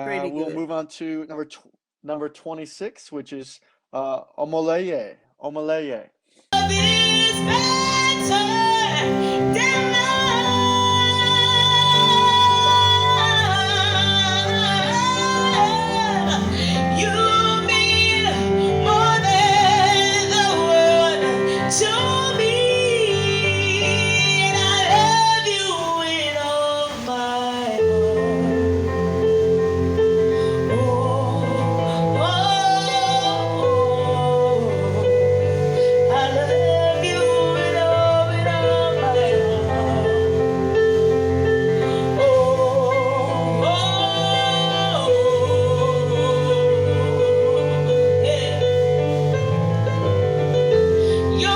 Pretty We'll good. move on to number 26, which is Omaleye. Omaleye. Love is better than life. You mean more than the world to me, and I love you with all my heart. Oh, I love you with all my heart. Your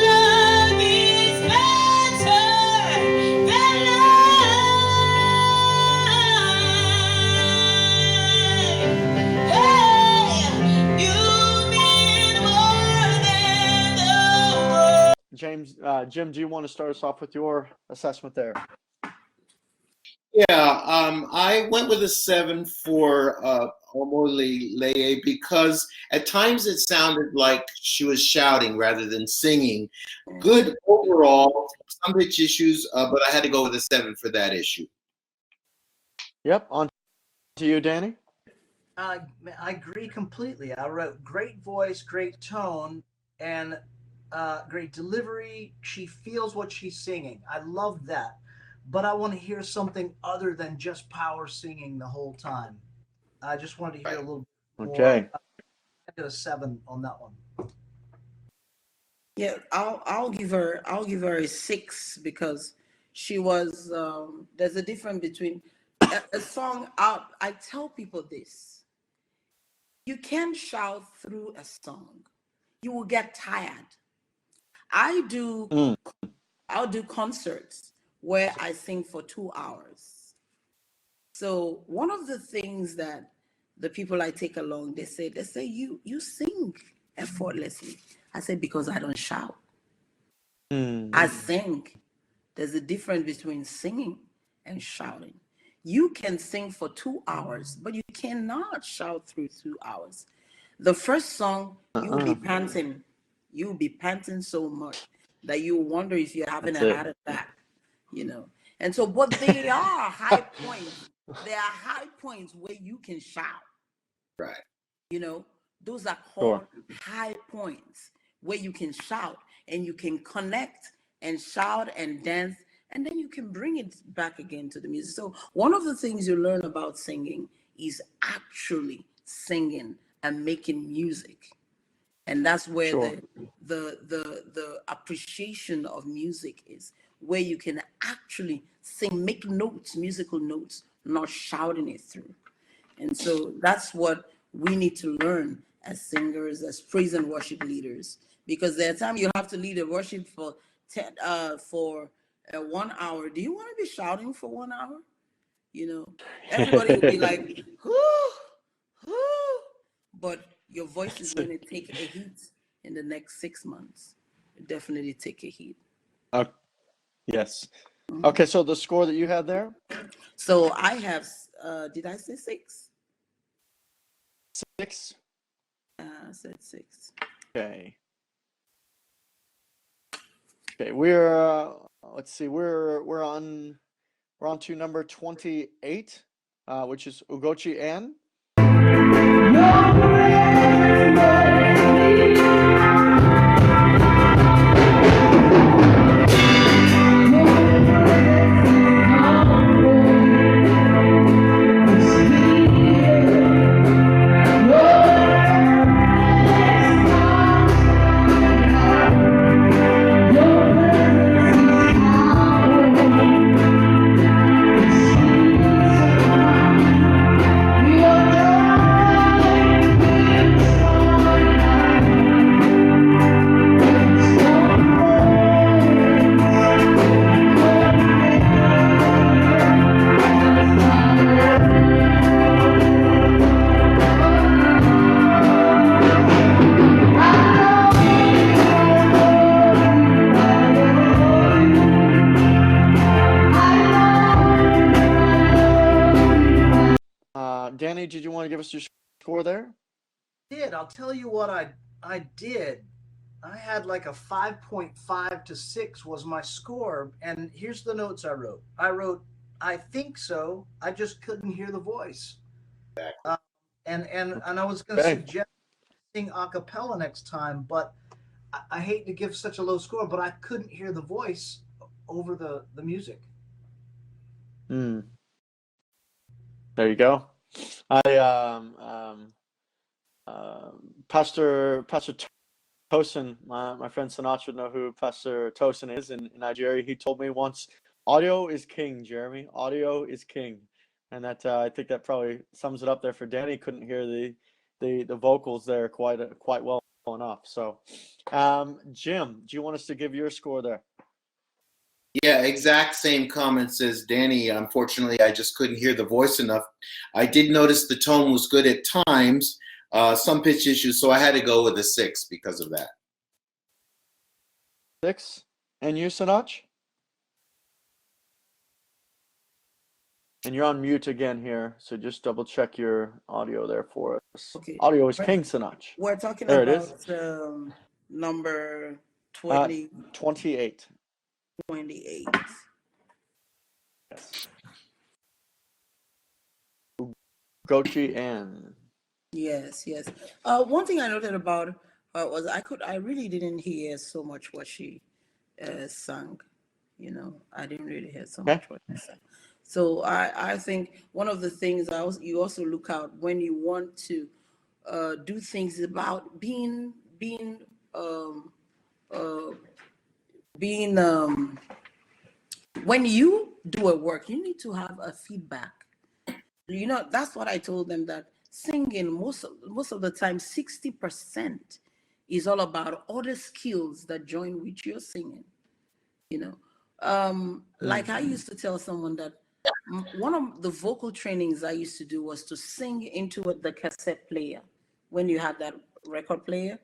love is better than life. Hey, you mean more than the world. Jim, do you want to start us off with your assessment there? Yeah, I went with a 7 for Omoleye because at times it sounded like she was shouting rather than singing. Good overall, some pitch issues, but I had to go with a 7 for that issue. Yep, on to you, Danny. I agree completely. I wrote great voice, great tone, and great delivery. She feels what she's singing. I love that. But I want to hear something other than just power singing the whole time. I just wanted to hear a little more. Okay. I did a 7 on that one. Yeah, I'll give her a 6 because she was there's a difference between a song out. I tell people this. You can't shout through a song. You will get tired. I'll do concerts where I sing for 2 hours. So one of the things that the people I take along, they say you sing effortlessly. I say because I don't shout. I sing. There's a difference between singing and shouting. You can sing for 2 hours, but you cannot shout through 2 hours. The first song, you'll be panting. You'll be panting so much that you wonder if you're having a heart attack, And so, but they are high points. There are high points where you can shout. Right. Those are called high points where you can shout and you can connect and shout and dance, and then you can bring it back again to the music. So one of the things you learn about singing is actually singing and making music. And that's where the appreciation of music is, where you can actually sing, make notes, musical notes, not shouting it through. And so that's what we need to learn as singers, as praise and worship leaders, because there are times you have to lead a worship for 1 hour. Do you want to be shouting for 1 hour? Everybody will be like, whoo, whoo, but your voice is going to take a hit in the next 6 months. Definitely take a hit. Yes. Okay, so the score that you had there? So I have, did I say 6? 6. I said 6. Okay. Okay, we're let's see, we're on to number 28, which is Ugochi Ann. Danny, did you want to give us your score there? I'll tell you what I did. I had like a 5.5 to 6 was my score, and here's the notes I wrote. I think so. I just couldn't hear the voice. Uh, and I was going to Okay. suggest sing a cappella next time, but I hate to give such a low score, but I couldn't hear the voice over the music. Hmm. There you go. I Pastor Tosin, my friend Sinatra know who Pastor Tosin is in Nigeria. He told me once, audio is king, Jeremy. Audio is king. And that I think that probably sums it up there for Danny. Couldn't hear the vocals there quite well enough. So, Jim, do you want us to give your score there? Yeah, exact same comments as Danny. Unfortunately, I just couldn't hear the voice enough. I did notice the tone was good at times, some pitch issues, so I had to go with a 6 because of that. 6. And you, Sinach? And you're on mute again here, so just double check your audio there for us. Okay. Audio is king, Sinach. We're talking There it is. about number 20, 28. 28. Yes. Gochi Ann. Yes, yes. One thing I noted about her was I really didn't hear so much what she sang. You know, I didn't really hear so Okay. much what she sang. So I think one of the things you also look out when you want to do things about um, uh, being when you do a work, you need to have a feedback. You know, that's what I told them, that singing most of the time 60% is all about other skills that join with your singing. You know, like I used to tell someone that one of the vocal trainings I used to do was to sing into the cassette player. When you have that record player,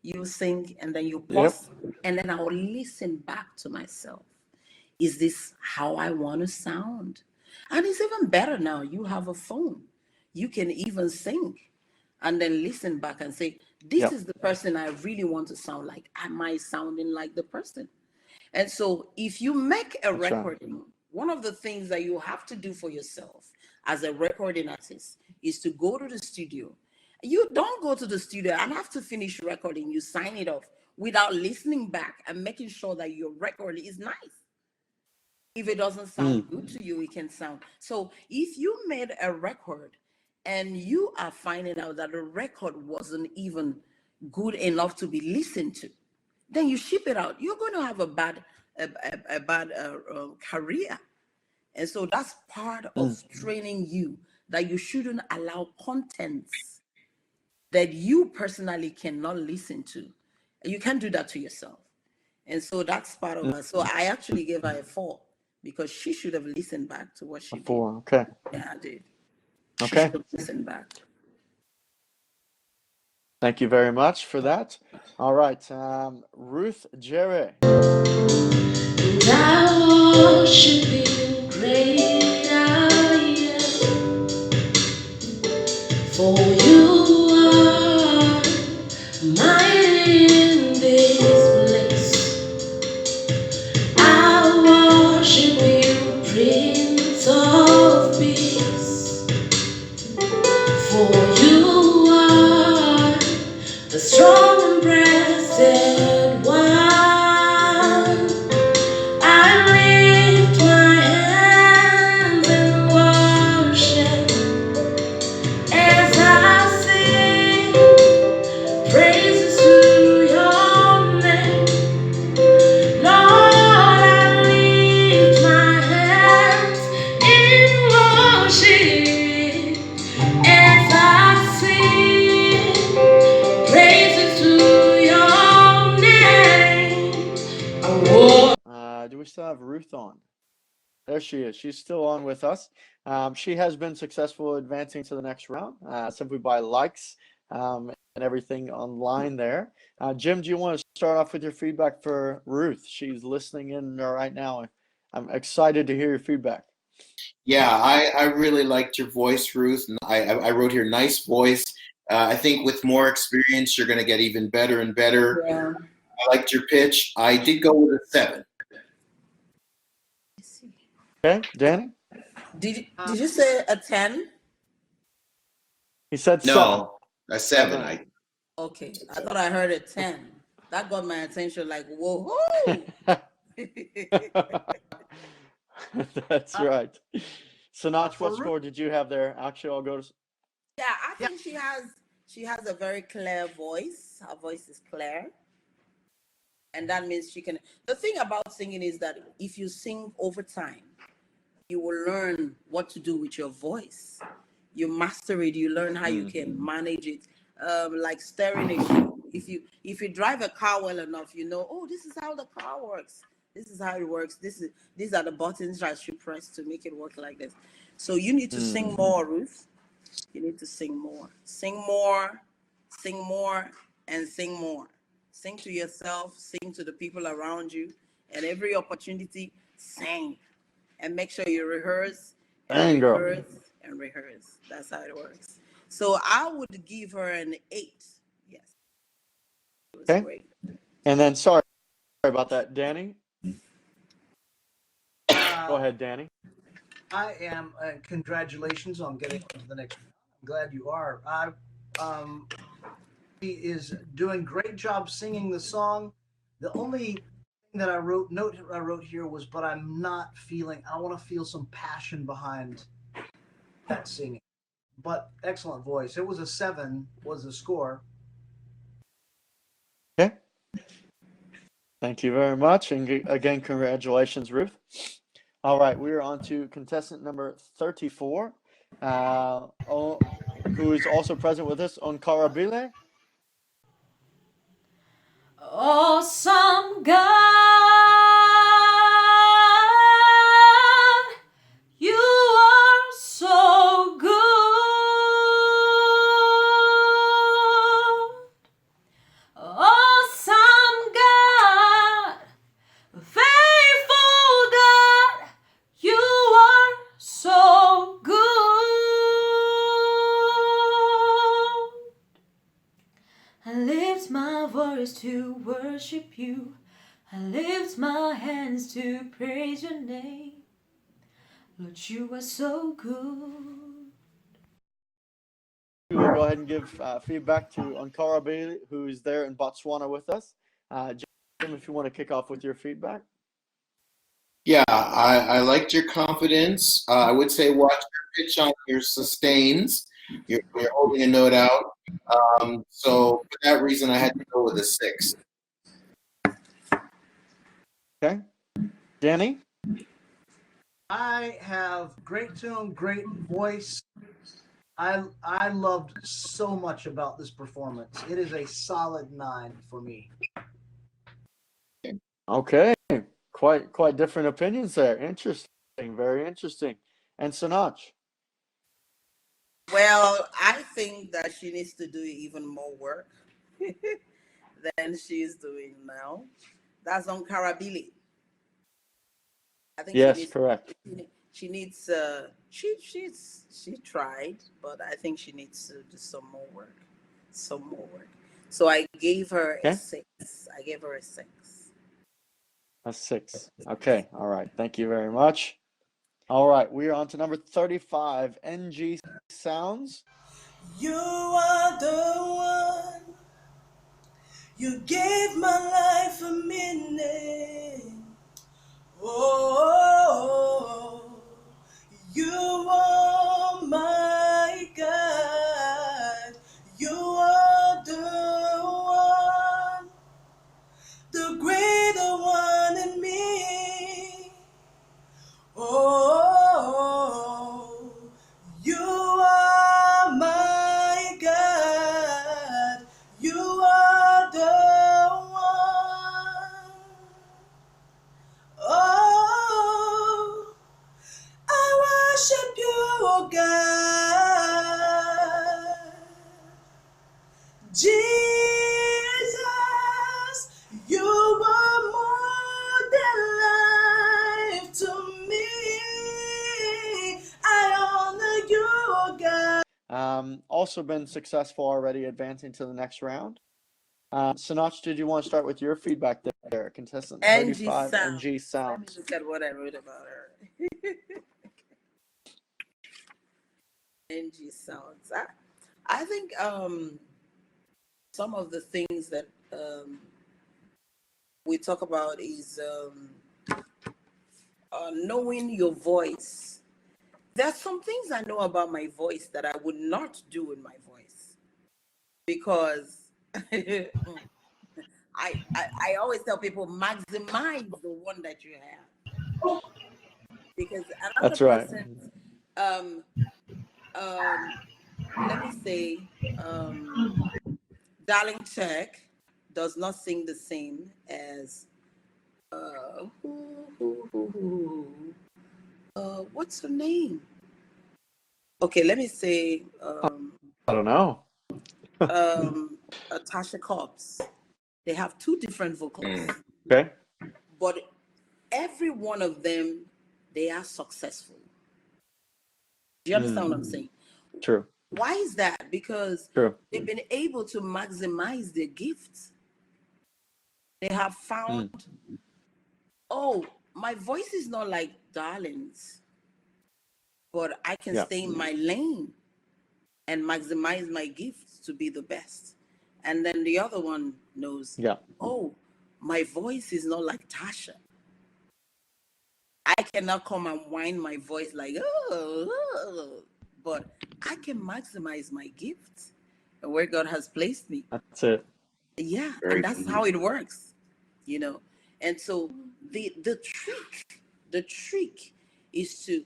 you sing and then you Yep. pause, and then I will listen back to myself. Is this how I want to sound? And it's even better now. You have a phone. You can even sing and then listen back and say, this Yep. is the person I really want to sound like. Am I sounding like the person? And so if you make a That's right. recording, one of the things that you have to do for yourself as a recording artist is to go to the studio. You don't go to the studio and have to finish recording. You sign it off without listening back and making sure that your record is nice. If it doesn't sound good to you, it can sound. So if you made a record and you are finding out that the record wasn't even good enough to be listened to, then you ship it out. You're going to have a bad career. And so that's part of training you, that you shouldn't allow contents that you personally cannot listen to. You can't do that to yourself. And so that's part of her. So I actually gave her a 4 because she should have listened back to what she did. 4. Okay. Yeah, I did. She Okay. should have listened back. Thank you very much for that. All right. Ruth Jerry. Thou should be great I am, for you are mighty in this place. I worship you, Prince of Peace, for you are the strong and breasted one. I lift my hands in worship as I sing praises to your name. Lord, I lift my hands in worship as I sing praises to your name. Do we still have Ruth on? There she is. She's still on with us. She has been successful advancing to the next round simply by likes and everything online there. Jim, do you want to start off with your feedback for Ruth? She's listening in right now. I'm excited to hear your feedback. Yeah, I really liked your voice, Ruth. And I wrote here, nice voice. I think with more experience, you're going to get even better and better. Yeah. I liked your pitch. I did go with a 7. Let's see. Okay, Danny? Did you say a 10? He said 7. No, a 7. 7. Okay, I thought I heard a 10. That got my attention like, whoa. That's right. Sinach, For what score did you have there? Actually, I'll go to. Yeah, I Yeah. think she has a very clear voice. Her voice is clear. And that means she can. The thing about singing is that if you sing over time, you will learn what to do with your voice. You master it. You learn how you can manage it. Like steering a ship. If you drive a car well enough, you know. Oh, this is how the car works. This is how it works. These are the buttons I should press to make it work like this. So you need to sing more, Ruth. You need to sing more. Sing more, and sing more. Sing to yourself, sing to the people around you, and every opportunity, sing. And make sure you rehearse and Dang, girl. rehearse and rehearse. That's how it works. So I would give her an 8. Yes, it was Okay. great. And then, sorry about that, Danny. Go ahead, Danny. I am. Congratulations on getting on to the next round. I'm glad you are. He is doing great job singing the song. The only thing that I wrote here was, but I'm not feeling. I want to feel some passion behind that singing. But excellent voice. It was a 7. Was the score? Okay. Thank you very much. And again, congratulations, Ruth. All right, we are on to contestant number 34, who is also present with us, Onkarabile. Awesome God, you are so good. Awesome God, faithful God, you are so good. I lift my voice to worship you. I lift my hands to praise your name. Lord, you are so good. We will go ahead and give feedback to Onkarabile, who is there in Botswana with us. Jim, if you want to kick off with your feedback. Yeah, I liked your confidence. I would say watch your pitch on your sustains. You're holding a note out. So for that reason, I had to go with a 6. Okay. Danny? I have great tone, great voice. I loved so much about this performance. It is a solid 9 for me. Okay. Quite different opinions there. Interesting. Very interesting. And Sinach? Well, I think that she needs to do even more work than she's doing now. That's on Karabili. I think Yes, correct. she tried, but I think she needs to do some more work. Some more work. So I gave her a Okay. 6. I gave her a 6. A 6. Okay. All right. Thank you very much. All right. We are on to number 35, NG Sounds. You are the one. You gave my life a meaning. Oh, you are my God. You are the one, the greater one in me. Oh, you are my God. You are the one. Oh, I worship you, oh God. Jesus, you are more than life to me. Also been successful already, advancing to the next round. Sinach, did you want to start with your feedback there? Contestant Angie 35, Sounds. NG Let me Sounds. look at what I wrote about her. Angie Sounds. I think some of the things that we talk about is knowing your voice. There are some things I know about my voice that I would not do in my voice because I always tell people maximize the one that you have because another That's right. person's um let me say Darling Check does not sing the same as what's her name? Okay, let me say I don't know. Tasha Cobbs. They have two different vocals, Okay. but every one of them they are successful. Do you understand what I'm saying? True. Why is that? Because True. they've been able to maximize their gifts. They have found, oh, my voice is not like Darling's, but I can Yeah. stay in my lane and maximize my gifts to be the best. And then the other one knows, Yeah. oh, my voice is not like Tasha. I cannot come and whine my voice like, oh, but I can maximize my gifts and where God has placed me. That's it. Yeah, Very and that's true. how it works, And so the trick is to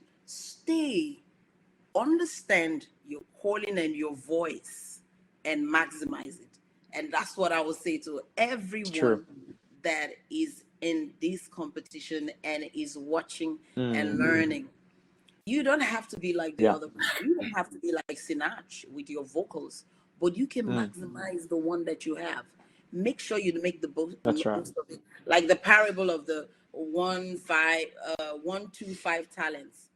understand your calling and your voice and maximize it. And that's what I would say to everyone that is in this competition and is watching and learning. You don't have to be like the Yeah. other person. You don't have to be like Sinach with your vocals, but you can maximize the one that you have. Make sure you make the That's right. most of it. Like the parable of the 1, 2, 5 talents.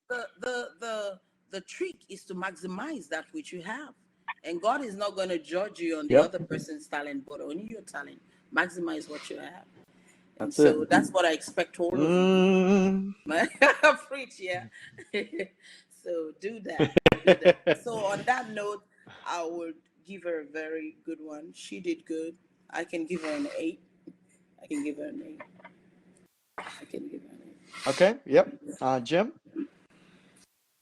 The trick is to maximize that which you have. And God is not going to judge you on the Yep. other person's talent, but only your talent. Maximize what you have. And That's so it. that's what I expect all of you. Preach, yeah. So do that. So on that note, I would give her a very good one. She did good. I can give her an 8. I can give her an 8. I can give her an 8. Okay. Yep. Jim?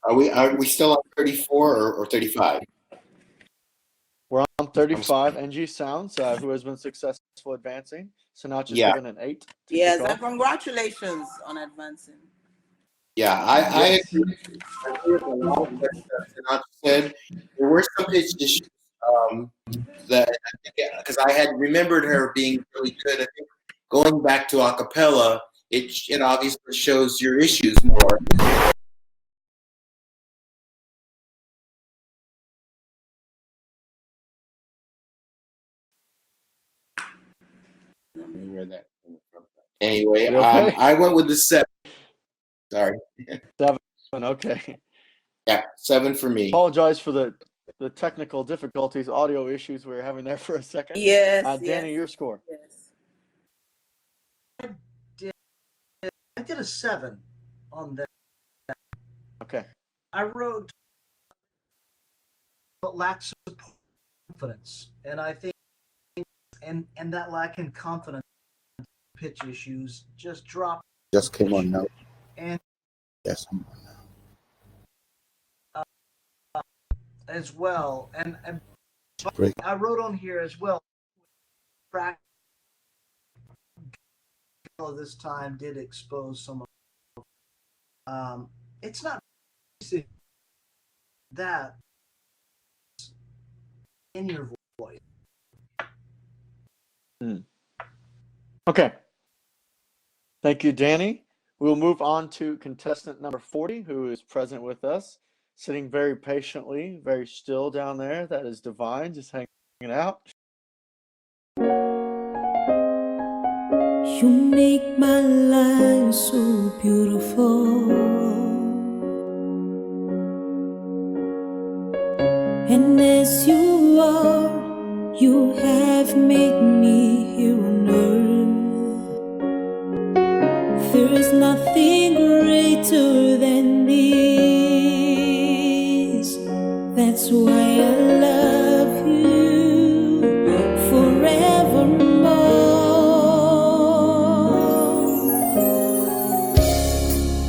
Are we still on 34 or 35? We're on 35. NG Sounds, who has been successful advancing. Sinach is Yeah. given an 8 to Yes, kick and off. congratulations on advancing. Yeah, I Yes. agree with a lot of what Sinatra said. There were some pitch issues that because I had remembered her being really good. I think going back to a cappella, it obviously shows your issues more. I don't know where that came from. Anyway, You okay? I went with the 7. Sorry. 7. Okay. Yeah, 7 for me. Apologize for the technical difficulties, audio issues we were having there for a second. Yes, Danny, yes, your score. yes. I did a 7 on that. Okay. I wrote lacks of confidence, and I think and that lack in confidence, pitch issues just drop. Just came on now. And Yes. as well, and Great. I wrote on here as well. This time did expose some of. It's not that in your voice. Okay. Thank you, Danny. We'll move on to contestant number 40, who is present with us, sitting very patiently, very still down there. That is Divine, just hanging out. You make my life so beautiful. And as you are, you have made me here on earth. There is nothing greater than this. That's why I love you forevermore.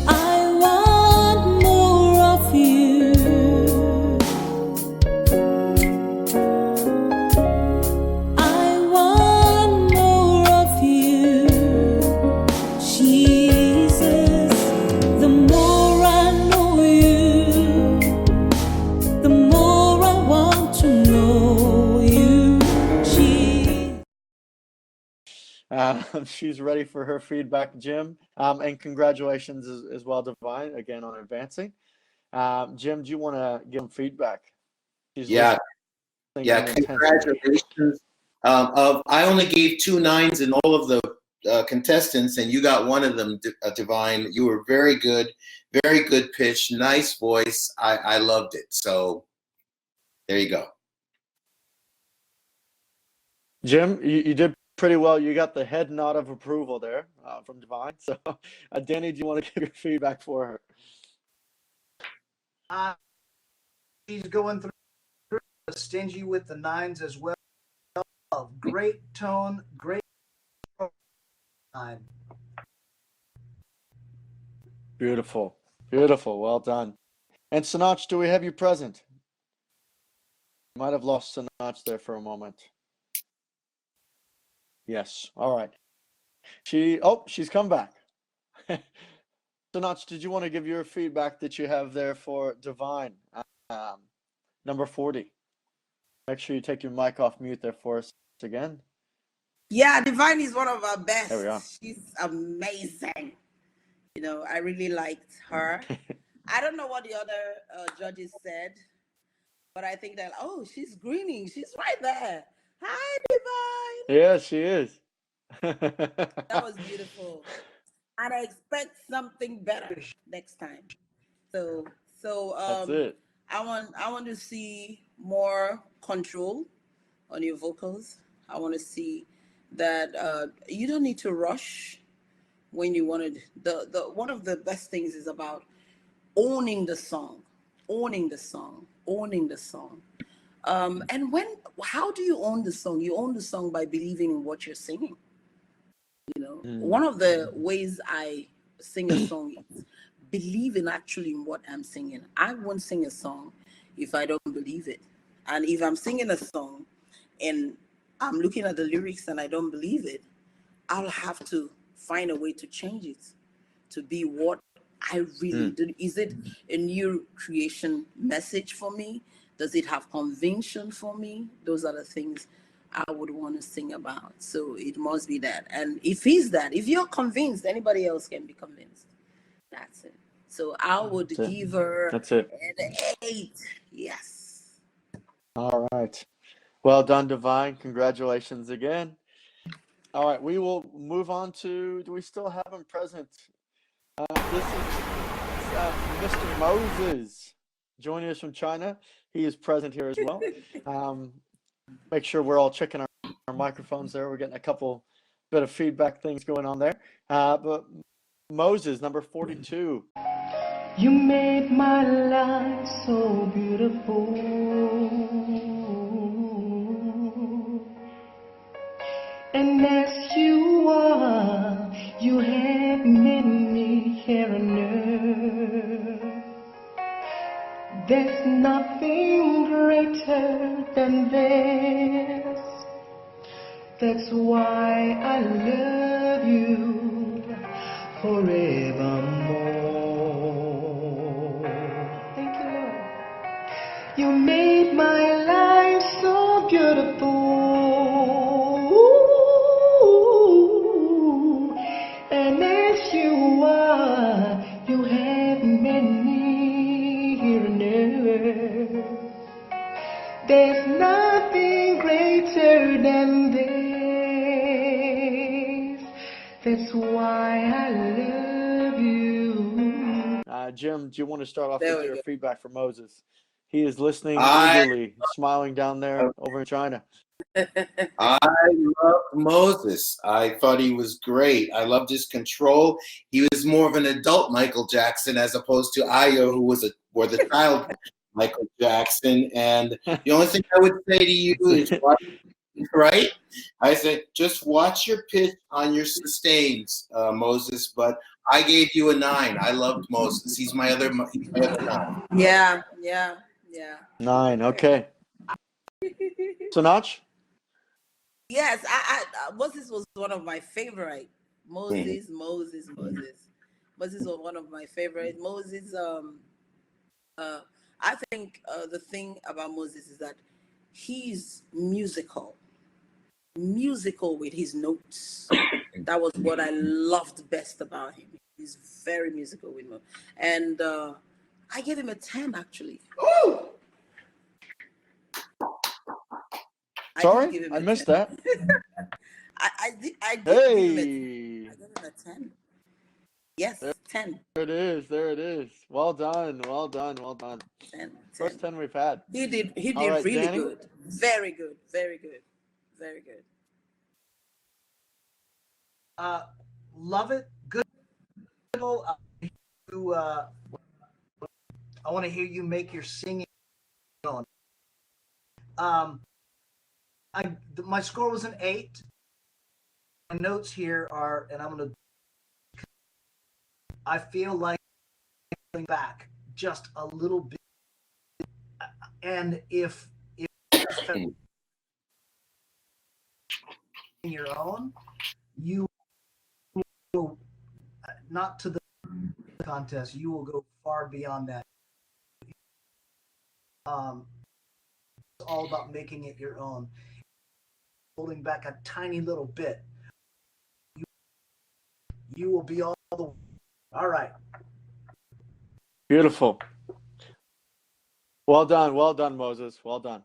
I want more of you. I want more of you, Jesus. The more I know you, the more I want to know you, Jesus. She's ready for her feedback, Jim. And congratulations as well, Divine, again on advancing. Jim, do you want to give him feedback? She's Yeah, listening intensely. congratulations. I only gave 2 9s in all of the contestants, and you got one of them, Divine. You were very good pitch, nice voice. I loved it. So there you go. Jim, you did pretty well. You got the head nod of approval there from Divine. So, Danny, do you want to give your feedback for her? She's going through stingy with the 9s as well. Great tone, great time. Beautiful. Beautiful. Well done. And Sanach, do we have you present? Might have lost Sanach there for a moment. Yes. All right. She's come back. Sanach, did you want to give your feedback that you have there for Divine, number 40? Make sure you take your mic off mute there for us again. Yeah, Divine is one of our best. There we are. She's amazing. I really liked her. I don't know what the other judges said, but I think that, she's grinning. She's right there. Hi, Divine. Yeah, she is. That was beautiful. And I expect something better next time. So That's it. I want to see more control on your vocals. I want to see that you don't need to rush when you wanted the one of the best things is about owning the song, owning the song, owning the song. And how do you own the song? You own the song by believing in what you're singing. One of the ways I sing a song is believing actually in what I'm singing. I won't sing a song if I don't believe it. And if I'm singing a song and I'm looking at the lyrics and I don't believe it, I'll have to find a way to change it to be what I really do. Is it a new creation message for me? Does it have conviction for me? Those are the things I would want to sing about. So it must be that. And if you're convinced, anybody else can be convinced. That's it. So I would give her an 8. Yes. All right. Well done, Divine. Congratulations again. All right, we will move on to, do we still have him present? This is Mr. Moses joining us from China. He is present here as well. Make sure we're all checking our microphones there. We're getting a couple bit of feedback things going on there. But Moses, number 42. You made my life so beautiful, and as you are, you have made me here on earth. There's nothing greater than this. That's why I love you forevermore. Thank you, Lord. You made my life so beautiful, and as you are, you have made me here on earth. There's nothing greater than this. That's why I love you. Jim, do you want to start off with your feedback for Moses? He is listening I eagerly, smiling down there over in China. I loved Moses. I thought he was great. I loved his control. He was more of an adult Michael Jackson as opposed to Ayo, who was the child Michael Jackson. And the only thing I would say to you is, right? I said, just watch your pitch on your sustains, Moses. But I gave you a 9. I loved Moses. He's my other 9. Yeah, yeah, yeah. 9. Okay. Sonach? Yes, Moses was one of my favorite. Moses was one of my favorite. Moses, I think the thing about Moses is that he's musical with his notes. That was what I loved best about him. He's very musical with notes. And I gave him a 10 actually. I did Sorry, give him I a missed 10. that. I did give him a 10. Hey, I gave him a 10. Yes, 10. there it is. There it is. Well done. Well done. Well done. 10, First 10. 10 we've had. He All did right, really Danny. good. Very good. Very good. Very good. Love it. Good. I want to hear you make your singing on. My score was an 8. My notes here are, and I'm gonna. I feel like going back just a little bit, and if your own, you will not to the contest. You will go far beyond that. It's all about making it your own. Holding back a tiny little bit, you will be all the. All right. Beautiful. Well done. Well done, Moses. Well done.